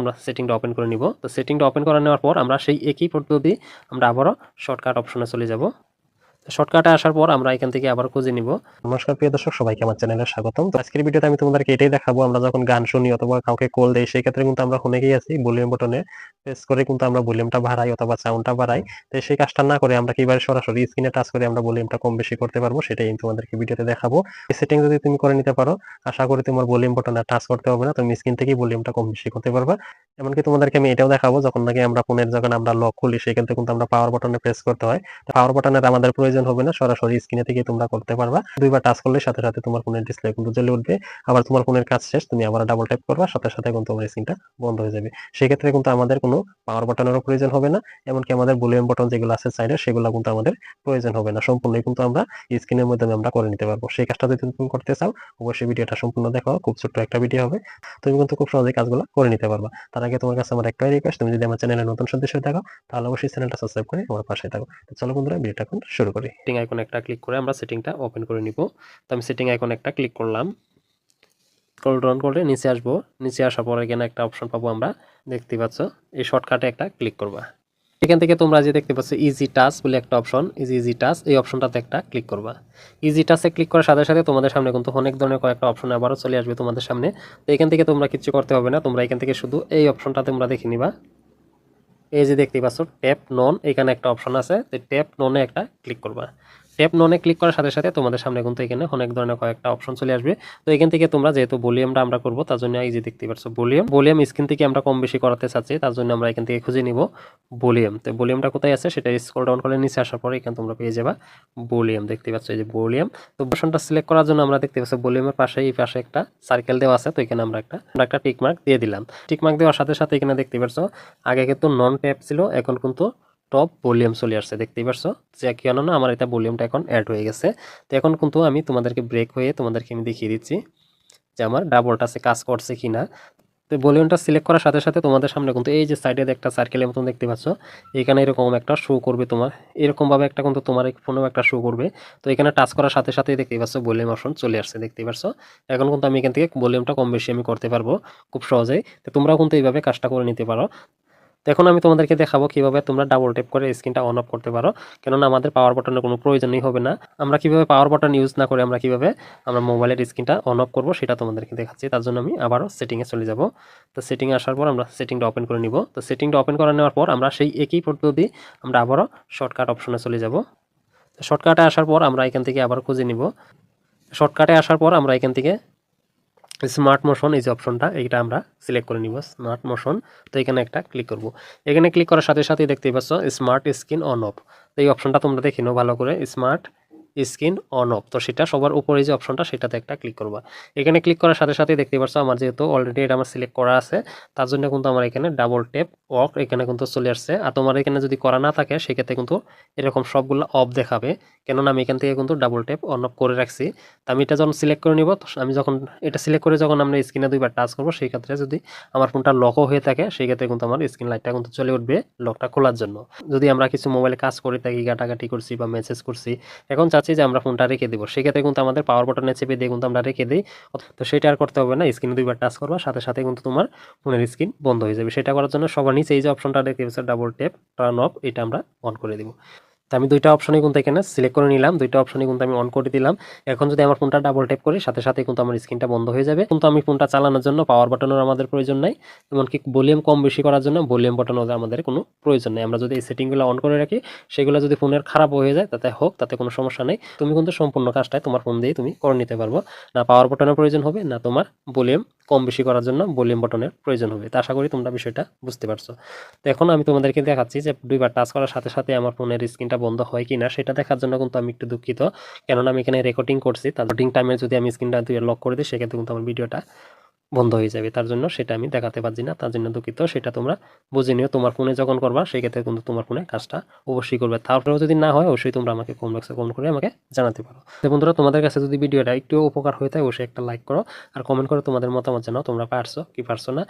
আমরা সেটিংটা ওপেন করে নিব। তো সেটিংটা ওপেন করে নেওয়ার পর আমরা সেই একই পদ্ধতি আমরা আবারও শর্টকাট অপশনে চলে যাব। শর্টকাটে আসার পর আমরা এখান থেকে আবার খুঁজে নিব। নমস্কার প্রিয় দর্শক, সবাইকে আমার চ্যানেলে স্বাগতম। তো আজকের ভিডিওতে আমি তোমাদেরকে এটাই দেখাবো, আমরা যখন গান শুনি অথবা কাউকে কল দেই সেই ক্ষেত্রে কিন্তু আমরা ফোনে গিয়ে আছি ভলিউম বাটনে প্রেস করে কিন্তু আমরা ভলিউমটা বাড়াই অথবা সাউন্ডটা বাড়াই। তো সেই কাজটা না করে আমরা কিভাবে সরাসরি স্ক্রিনে টাচ করে আমরা ভলিউমটা কম বেশি করতে পারবো সেটাই আমি তোমাদেরকে ভিডিওতে দেখাবো। এই সেটিং যদি তুমি করে নিতে পারো, আশা করি তোমার ভলিউম বাটনে টাচ করতে হবে না, তুমি স্ক্রিন থেকেই ভলিউমটা কম বেশি করতে পারবা। এমনকি তোমাদেরকে আমি এটাও দেখাবো, যখন নাকি আমরা ফোনের যখন আমরা লক খুলি সেই ক্ষেত্রে কিন্তু আমরা পাওয়ার বাটনে প্রেস করতে হয়। পাওয়ার বাটনের আমাদের প্রয়োজন হবে না, সরাসরি স্ক্রিনে থেকে তোমরা করতে পারবা। দুইবার টাচ করলে সাথে সাথে তোমার ফোনের ডিসপ্লে কিন্তু জ্বলে উঠবে। আবার তোমার ফোনের কাজ শেষ, তুমি আবার ডাবল ট্যাপ করবা, সাথে সাথে কিন্তু তোমার স্ক্রিনটা বন্ধ হয়ে যাবে। সেই ক্ষেত্রে কিন্তু আমাদের কোনো পাওয়ার বাটনেরও প্রয়োজন হবে না, এমনকি আমাদের ভলিউম বাটন যেগুলো আছে সাইডে সেগুলো কিন্তু আমাদের প্রয়োজন হবে না। সম্পূর্ণই কিন্তু আমরা স্ক্রিনের মাধ্যমে আমরা করে নিতে পারবো। সেই কাজটা যদি তুমি করতে চাও, অবশ্যই ভিডিওটা সম্পূর্ণ দেখো, খুব ছোট্ট একটা ভিডিও হবে, তুমি কিন্তু খুব সহজেই কাজগুলো করে নিতে পারবা। তার আগে তোমার কাছে আমার একটাই রিকোয়েস্ট, তুমি যদি আমার চ্যানেলে নতুন সদস্য হয়ে থাকো তাহলে অবশ্যই চ্যানেলটা সাবস্ক্রাইব করে আমার পাশে থাকো। তো চলো বন্ধুরা, ভিডিওটা এখন শুরু করি। সেটিং আইকনে একটা ক্লিক করে আমরা সেটিংটা ওপেন করে নিব। তো আমি সেটিং আইকনে একটা ক্লিক করলাম, স্ক্রল ডাউন করে নিচে আসবো। নিচে আসার পর এখানে একটা অপশন পাবো, আমরা দেখতে পাচ্ছ এই শর্টকাটে একটা ক্লিক করবা। এখান থেকে তোমরা যে দেখতে পাচ্ছ ইজি টাচ বলে একটা অপশন, ইজি টাচ, এই অপশনটাতে একটা ক্লিক করবা। ইজি টাচে ক্লিক করার সাথে সাথে তোমাদের সামনে কিন্তু অনেক ধরনের কয়েকটা অপশন আবারও চলে আসবে তোমাদের সামনে। তো এখান থেকে তোমরা কিছু করতে হবে না, তোমরা এখান থেকে শুধু এই অপশনটা তোমরা দেখে নিবা। এই যে দেখতে পাচ্ছ ট্যাপ নন, এখানে একটা অপশন আছে, তো ট্যাপ ননে একটা ক্লিক করবা। ট্যাপ ননে ক্লিক করার সাথে সাথে তোমাদের সামনে কিন্তু এখানে অনেক ধরনের কয়েকটা অপশন চলে আসবে। তো এখান থেকে তোমরা যেহেতু ভলিউমটা আমরা করব তার জন্য এই যে দেখতে পাচ্ছ ভলিউম স্ক্রিন থেকে আমরা কম বেশি করাতে চাচ্ছি, তার জন্য আমরা এখান থেকে খুঁজে নিব ভলিউম। তো ভলিউমটা কোথায় আছে সেটা স্ক্রল ডাউন করে নিচে আসার পরে এখানে তোমরা পেয়ে যাবা ভলিউম, দেখতে পাচ্ছ এই যে ভলিউম। তো অপশনটা সিলেক্ট করার জন্য আমরা দেখতে পাচ্ছি ভলিউমের পাশে এই পাশে একটা সার্কেল দেওয়া আছে, তো এখানে আমরা একটা টিক মার্ক দিয়ে দিলাম। টিক মার্ক দেওয়ার সাথে সাথে এখানে দেখতে পাচ্ছ আগে কিন্তু নন ট্যাপ ছিল, এখন কিন্তু টপ ভলিউম চলে আসছে, দেখতেই পারছো যে কেন না আমার এটা ভলিউমটা এখন অ্যাড হয়ে গেছে। তো এখন কিন্তু আমি তোমাদেরকে ব্রেক হয়ে তোমাদেরকে আমি দেখিয়ে দিচ্ছি যে আমার ডাবল টাচে কাজ করছে কিনা। তো ভলিউমটা সিলেক্ট করার সাথে সাথে তোমাদের সামনে কিন্তু এই যে সাইডে একটা সার্কেলের মতন দেখতে পাচ্ছ, এখানে এরকম একটা শো করবে, তোমার এরকম ভাবে একটা কিন্তু তোমার ফোনেও একটা শো করবে। তো এখানে টাচ করার সাথে সাথে দেখতেই পাচ্ছ ভলিউম অপশন চলে আসছে, দেখতেই পাচ্ছ। এখন কিন্তু আমি এখান থেকে ভলিউমটা কম বেশি আমি করতে পারবো খুব সহজেই। তো তোমরাও কিন্তু এইভাবে কাজটা করে নিতে পারো। তো এখন আমি তোমাদেরকে দেখাবো কিভাবে তোমরা ডাবল ট্যাপ করে স্ক্রিনটা অন অফ করতে পারো, কেননা আমাদের পাওয়ার বাটনের কোনো প্রয়োজনই হবে না। আমরা কিভাবে পাওয়ার বাটন ইউজ না করে আমরা কিভাবে আমরা মোবাইলের স্ক্রিনটা অন অফ করবো সেটা তোমাদেরকে দেখাচ্ছি। তার জন্য আমি আবারও সেটিংয়ে চলে যাব। তো সেটিংয়ে আসার পর আমরা সেটিংটা ওপেন করে নিব। তো সেটিংটা ওপেন করে নেওয়ার পর আমরা সেই একই পদ্ধতি আমরা আবারও শর্টকাট অপশনে চলে যাব। শর্টকাটে আসার পর আমরা এখান থেকে আবার খুঁজে নিব। শর্টকাটে আসার পর আমরা এখান থেকে স্মার্ট মোশন এই যে অপশনটা, এইটা আমরা সিলেক্ট করে নিব, স্মার্ট মোশন। তো এখানে একটা ক্লিক করব। এখানে ক্লিক করার সাথে সাথে দেখতেই পাচ্ছ স্মার্ট স্ক্রিন অন অফ। তো এই অপশনটা তোমরা দেখে নাও ভালো করে, স্মার্ট স্ক্রিন অন অফ। তো সেটা সবার উপরে যে অপশনটা সেটাতে একটা ক্লিক করবা। এখানে ক্লিক করার সাথে সাথে দেখতে পাচ্ছ আমার যেহেতু অলরেডি এটা আমার সিলেক্ট করা আছে, তার জন্য কিন্তু আমার এখানে ডাবল ট্যাপ অফ এখানে কিন্তু চলে আসছে। আর তোমার এখানে যদি করা না থাকে সেক্ষেত্রে কিন্তু এরকম সবগুলো অফ দেখাবে, কেননা আমি এখান থেকে কিন্তু ডাবল ট্যাপ অন অফ করে রাখছি। তো আমি এটা যখন সিলেক্ট করে নিব, আমি যখন এটা সিলেক্ট করে যখন আমরা স্ক্রিনে দুইবার টাচ করবো সেই ক্ষেত্রে যদি আমার ফোনটা লকও হয়ে থাকে সেই ক্ষেত্রে কিন্তু আমার স্ক্রিন লাইটটা কিন্তু চলে উঠবে লকটা খোলার জন্য। যদি আমরা কিছু মোবাইলে কাজ করে থাকি, ঘাটাঘাটি করছি বা মেসেজ করছি, এখন চাচ্ছি যে আমরা ফোনটা রেখে দেবো, সেক্ষেত্রে কিন্তু আমাদের পাওয়ার বাটনে চেপে দিয়ে কিন্তু আমরা রেখে দিই। তো সেটা আর করতে হবে না, স্ক্রিনে দুইবার টাচ করবা সাথে সাথে কিন্তু তোমার ফোনের স্ক্রিন বন্ধ হয়ে যাবে। সেটা করার জন্য সবার নিচে এই যে অপশনটা দেখতে পাচ্ছ ডাবল ট্যাপ টার্ন অফ, এটা আমরা অন করে দিব। তো আমি দুইটা অপশনই কিন্তু এখানে সিলেক্ট করে নিলাম, দুইটা অপশনই কিন্তু আমি অন করে দিলাম। এখন যদি আমার ফোনটা ডাবল ট্যাপ করি সাথে সাথে কিন্তু আমার স্ক্রিনটা বন্ধ হয়ে যাবে। কিন্তু আমি ফোনটা চালানোর জন্য পাওয়ার বাটনের আমাদের প্রয়োজন নাই, এমনকি ভলিউম কম বেশি করার জন্য ভলিউম বাটনও আমাদের কোনো প্রয়োজন নেই। আমরা যদি এই সেটিংগুলো অন করে রাখি সেগুলো যদি ফোনের খারাপ হয়ে যায় তাতে হোক, তাতে কোনো সমস্যা নেই। তুমি কিন্তু সম্পূর্ণ কাজটাই তোমার ফোন দিয়ে তুমি করে নিতে পারবো, না পাওয়ার বাটনের প্রয়োজন হবে না তোমার ভলিউম কম বেশি করার জন্য ভলিউম বাটনের প্রয়োজন হবে। তো আশা করি তোমরা বিষয়টা বুঝতে পারছো। তো এখন আমি তোমাদেরকে দেখাচ্ছি যে দুইবার টাচ করার সাথে সাথে আমার ফোনের স্ক্রিনটা বন্ধ হয় কিনা সেটা দেখার জন্য কিন্তু আমি একটু দুঃখিত, কেননা আমি এখানে রেকর্ডিং করছি। তার রেকর্ডিং টাইমে যদি আমি স্ক্রিনটা লক করে দিই সেক্ষেত্রে কিন্তু আমার ভিডিওটা বন্ধ হয়ে যাবে, তার জন্য সেটা আমি দেখাতে পারছি না, তার জন্য দুঃখিত। সেটা তোমরা বুঝে নিও, তোমার ফোনে যখন করবা সেক্ষেত্রে কিন্তু তোমার ফোনে কাজটা অবশ্যই করবে। তারপরেও যদি না হয় অবশ্যই তোমরা আমাকে কমেন্ট বক্সে কমেন্ট করে আমাকে জানাতে পারো। তো বন্ধুরা, তোমাদের কাছে যদি ভিডিওটা একটু উপকার হয়ে থাকে অবশ্যই একটা লাইক করো আর কমেন্ট করে তোমাদের মতামত জানাও, তোমরা পারছো কি পারছো না।